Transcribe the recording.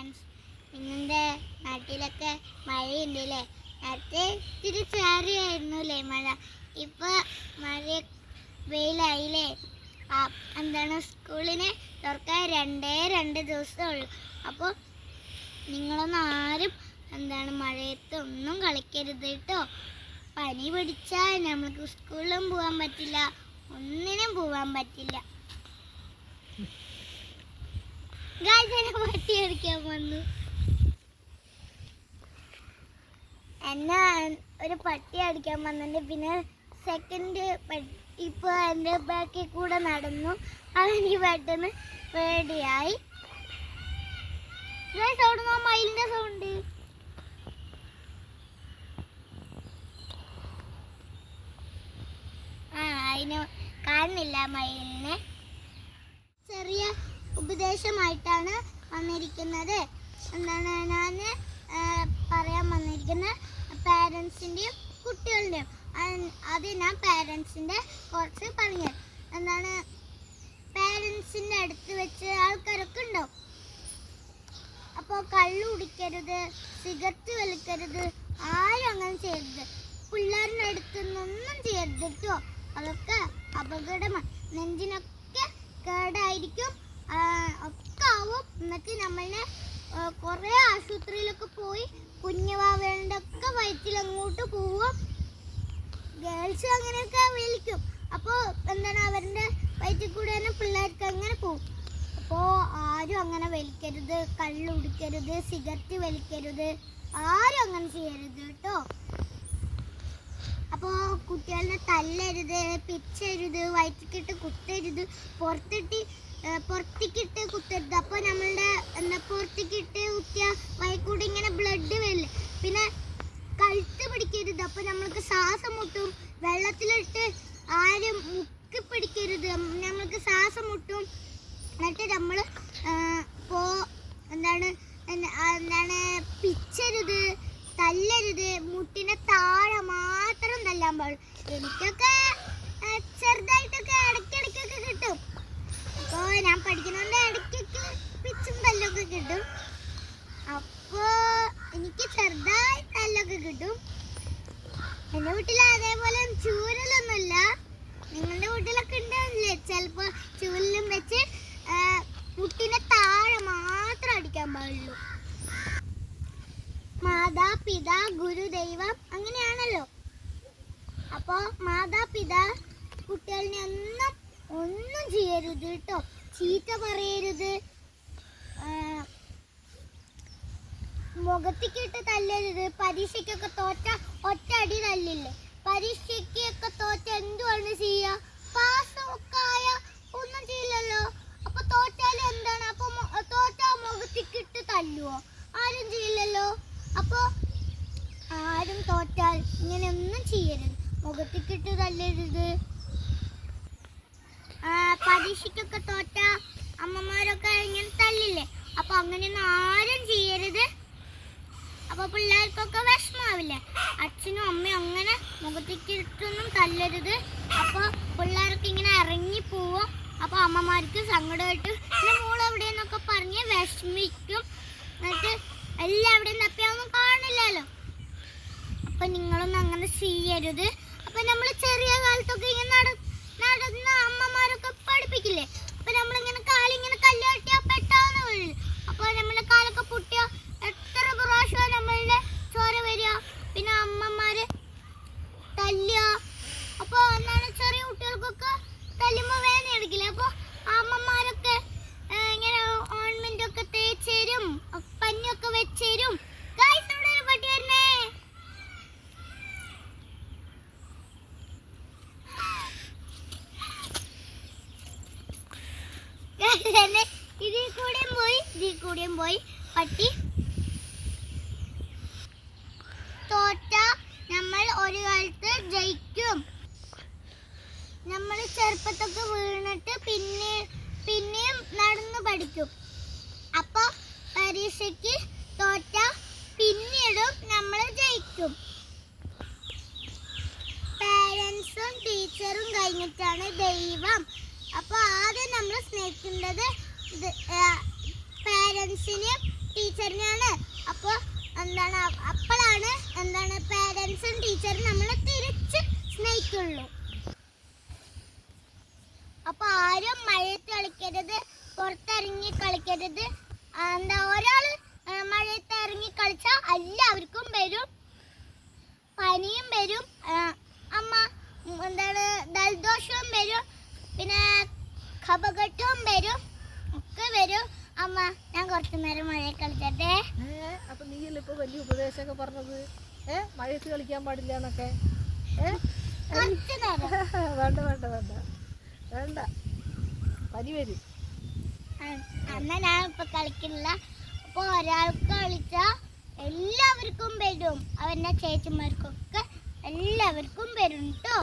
Friends. നിങ്ങളുടെ നാട്ടിലൊക്കെ മഴയുണ്ടല്ലേ? നേരത്തെ ഇത്തിരി ചാറിയായിരുന്നു അല്ലേ മഴ? ഇപ്പോൾ മഴ വെയിലായില്ലേ? സ്കൂളിന് തുറക്കാൻ 2 ദിവസമേ ഉള്ളൂ. അപ്പോൾ നിങ്ങളൊന്നും ആരും മഴയത്ത് ഒന്നും കളിക്കരുത് കേട്ടോ. പനി പിടിച്ചാൽ നമുക്ക് സ്കൂളിലും പോകാൻ പറ്റില്ല, ഒന്നിനും പോകാൻ പറ്റില്ല. പട്ടി അടിക്കാൻ വന്നു. എന്നെ ഒരു പട്ടി അടിക്കാൻ വന്നിട്ട് പിന്നെ സെക്കൻഡ് ഇപ്പോൾ എൻ്റെ ബാക്കിൽ കൂടെ നടന്നു. അതെനിക്ക് പെട്ടെന്ന് പേടിയായി. മയിലിൻ്റെ സൗണ്ട്. അതിന് കാണുന്നില്ല മയിലിനെ. ചെറിയ ഉപദേശമായിട്ടാണ് വന്നിരിക്കുന്നത്. ഞാൻ പറയാൻ വന്നിരിക്കുന്നത് പാരൻസിൻ്റെയും കുട്ടികളുടെയും. അത് ഞാൻ പാരൻസിൻ്റെ കുറച്ച് പറഞ്ഞു. പാരൻസിൻ്റെ അടുത്ത് വെച്ച് ആൾക്കാരൊക്കെ ഉണ്ടാവും. അപ്പോൾ കള്ളു കുടിക്കരുത്, സിഗരറ്റ് വലിക്കരുത്, ആരും അങ്ങനെ ചെയ്യരുത്. പിള്ളേരുടെ അടുത്തുനിന്നൊന്നും ചെയ്യരുത് കേട്ടോ. അതൊക്കെ അപകടമാണ്, നെഞ്ചിനൊക്കെ കേടായിരിക്കും, ഒക്കെ ആവും. എന്നിട്ട് നമ്മളെ കുറേ ആശുപത്രിയിലൊക്കെ പോയി കുഞ്ഞുവാവേണ്ട ഒക്കെ വയറ്റിൽ അങ്ങോട്ട് പോവും. ഗേൾസ് അങ്ങനെയൊക്കെ വലിക്കും. അപ്പോൾ അവരുടെ വയറ്റിൽ കൂടെ തന്നെ പിള്ളേർക്ക് അങ്ങനെ പോവും. അപ്പോൾ ആരും അങ്ങനെ വലിക്കരുത്, കള്ളു കുടിക്കരുത്, സിഗരറ്റ് വലിക്കരുത്, ആരും അങ്ങനെ ചെയ്യരുത് കേട്ടോ. അപ്പോൾ കുട്ടികളെ തല്ലരുത്, പിച്ചരുത്, വയറ്റിക്കിട്ട് കുത്തരുത്, പുറത്തേക്കിട്ട് കുത്തരുത്. അപ്പോൾ നമ്മളുടെ പുറത്തേക്കിട്ട് കുത്തിയ വയക്കൂടെ ഇങ്ങനെ ബ്ലഡ് വരില്ലേ. പിന്നെ കഴുത്ത് പിടിക്കരുത്, അപ്പോൾ നമ്മൾക്ക് ശ്വാസം മുട്ടും. വെള്ളത്തിലിട്ട് ആരും മുക്കി പിടിക്കരുത്, നമ്മൾക്ക് ശ്വാസം മുട്ടും. എന്നിട്ട് നമ്മൾ പിച്ചരുത്, തല്ലരുത്, മുട്ടിനെ താഴെ മാത്രം തല്ലാൻ പാടുള്ളൂ. എനിക്കൊക്കെ ചെറുതായിട്ടൊക്കെ ഇടയ്ക്കിടയ്ക്കൊക്കെ കിട്ടും. അപ്പോൾ ഞാൻ പഠിക്കുന്നതുകൊണ്ട് ഇടയ്ക്കൊക്കെ പിച്ചും തല്ലൊക്കെ കിട്ടും. അപ്പോൾ എനിക്ക് ചെറുതായി തല്ലൊക്കെ കിട്ടും. എൻ്റെ വീട്ടിൽ അതേപോലെ ചൂരലൊന്നുമില്ല. നിങ്ങളുടെ വീട്ടിലൊക്കെ ഉണ്ടാവില്ലേ ചിലപ്പോൾ ചൂരലും വെച്ച് മുട്ടിനെ താഴെ മാത്രം അടിക്കാൻ പാടുള്ളൂ. മാതാപിതാ ഗുരുദൈവം അങ്ങനെയാണല്ലോ. അപ്പോൾ മാതാപിതാ കുട്ടികളിനെ ഒന്നും ചെയ്യരുത് കേട്ടോ. ചീത്ത പറയരുത്, മുഖത്തേക്കിട്ട് തല്ലരുത്. പരീക്ഷയ്ക്കൊക്കെ തോറ്റ ഒറ്റ അടി തല്ലില്ലേ? പരീക്ഷയ്ക്കൊക്കെ തോറ്റ എന്തുവാണ് ചെയ്യുക? പാസ്സൊക്കെ ആയ ഒന്നും ചെയ്യില്ലല്ലോ. അപ്പൊ തോറ്റാൽ എന്താണ്? അപ്പൊ തോറ്റാ മുഖത്തേക്കിട്ട് തല്ലുവോ? ആരും ചെയ്യില്ലല്ലോ. അപ്പോൾ ആരും തോറ്റാൽ ഇങ്ങനെയൊന്നും ചെയ്യരുത്, മുഖത്തേക്കിട്ട് തല്ലരുത്. പരീക്ഷയ്ക്കൊക്കെ തോറ്റ അമ്മമാരൊക്കെ ഇങ്ങനെ തല്ലില്ലേ? അപ്പൊ അങ്ങനെയൊന്നും ആരും ചെയ്യരുത്. അപ്പൊ പിള്ളേർക്കൊക്കെ വിഷമാവില്ലേ? അച്ഛനും അമ്മയും അങ്ങനെ മുഖത്തേക്കിട്ടൊന്നും തല്ലരുത്. അപ്പൊ പിള്ളേർക്ക് ഇങ്ങനെ ഇറങ്ങിപ്പോവും. അപ്പൊ അമ്മമാർക്ക് സങ്കടമായിട്ട് പിന്നെ മോളെവിടെയെന്നൊക്കെ പറഞ്ഞ് വിഷമിക്കും. എന്നിട്ട് എല്ലാവിടെയും തപ്പിയൊന്നും കാണില്ലല്ലോ. അപ്പൊ നിങ്ങളൊന്നും അങ്ങനെ ചെയ്യരുത്. അപ്പൊ നമ്മൾ ചെറിയ കാലത്തൊക്കെ ഇങ്ങനെ നടന്ന അമ്മമാരൊക്കെ പഠിപ്പിക്കില്ലേ? അപ്പൊ നമ്മളിങ്ങനെ കാലിങ്ങനെ കല്ല് കെട്ടിയാൽ പെട്ടെന്ന് വീഴില്ല. അപ്പൊ നമ്മളെ കാലൊക്കെ പൊട്ടിയ എത്ര പ്രാവശ്യം നമ്മളുടെ ചോര വരിക. പിന്നെ അമ്മമാര് തല്ലുക. അപ്പൊ ചെറിയ കുട്ടികൾക്കൊക്കെ തല്ലുമ്പോൾ വേദന എടുക്കില്ല. അപ്പൊ അമ്മമാരൊക്കെ ഇങ്ങനെ ഓയിൻമെന്റ് ഒക്കെ തേച്ചേരും, പഞ്ഞൊക്കെ വെച്ചേരും. ഇവിടെ ഒരു പട്ടി വരുന്നേ. ഇതിൽ കൂടെയും പോയി പട്ടി. തോറ്റ നമ്മൾ ഒരു കാലത്ത് ജയിക്കും. നമ്മൾ ചെറുപ്പത്തൊക്കെ വീണിട്ട് പിന്നെയും നടന്നു പഠിക്കും. അപ്പൊ പരീക്ഷയ്ക്ക് തോറ്റ പിന്നീടും നമ്മൾ ജയിക്കും. പാരൻസും ടീച്ചറും കഴിഞ്ഞിട്ടാണ് ദൈവം. അപ്പോൾ ആദ്യം നമ്മൾ സ്നേഹിക്കേണ്ടത് പാരൻസിനെയും ടീച്ചറിനെയാണ്. അപ്പോൾ എന്താണ് അപ്പോഴാണ് എന്താണ് പേരൻസും ടീച്ചറും നമ്മളെ തിരിച്ച് സ്നേഹിക്കുള്ളൂ. അപ്പോൾ ആരും മഴയത്ത് കളിക്കരുത്, പുറത്തിറങ്ങി കളിക്കരുത്. ഒരാൾ മഴയത്ത് ഇറങ്ങി കളിച്ചാൽ എല്ലാവർക്കും വരും, പനിയും വരും, ജലദോഷവും വരും, പിന്നെ കഫക്കെട്ടും വരും, ഒക്കെ വരും. അമ്മ ഞാൻ കുറച്ചു നേരം മഴയിൽ കളിച്ചട്ടെ. അപ്പൊ നീയല്ലേ ഇപ്പൊ വലിയ ഉപദേശമൊക്കെ പറഞ്ഞത്, മഴയത്ത് കളിക്കാൻ പാടില്ല എന്നൊക്കെ. വേണ്ട വേണ്ട വേണ്ട വേണ്ട, പനി വരും. എന്നാ ഞാൻ ഇപ്പൊ കളിക്കില്ല. അപ്പൊ ഒരാൾക്ക് കളിച്ചാ എല്ലാവർക്കും വരും, അവന്റെ ചേച്ചിമാർക്കൊക്കെ എല്ലാവർക്കും വരും കേട്ടോ.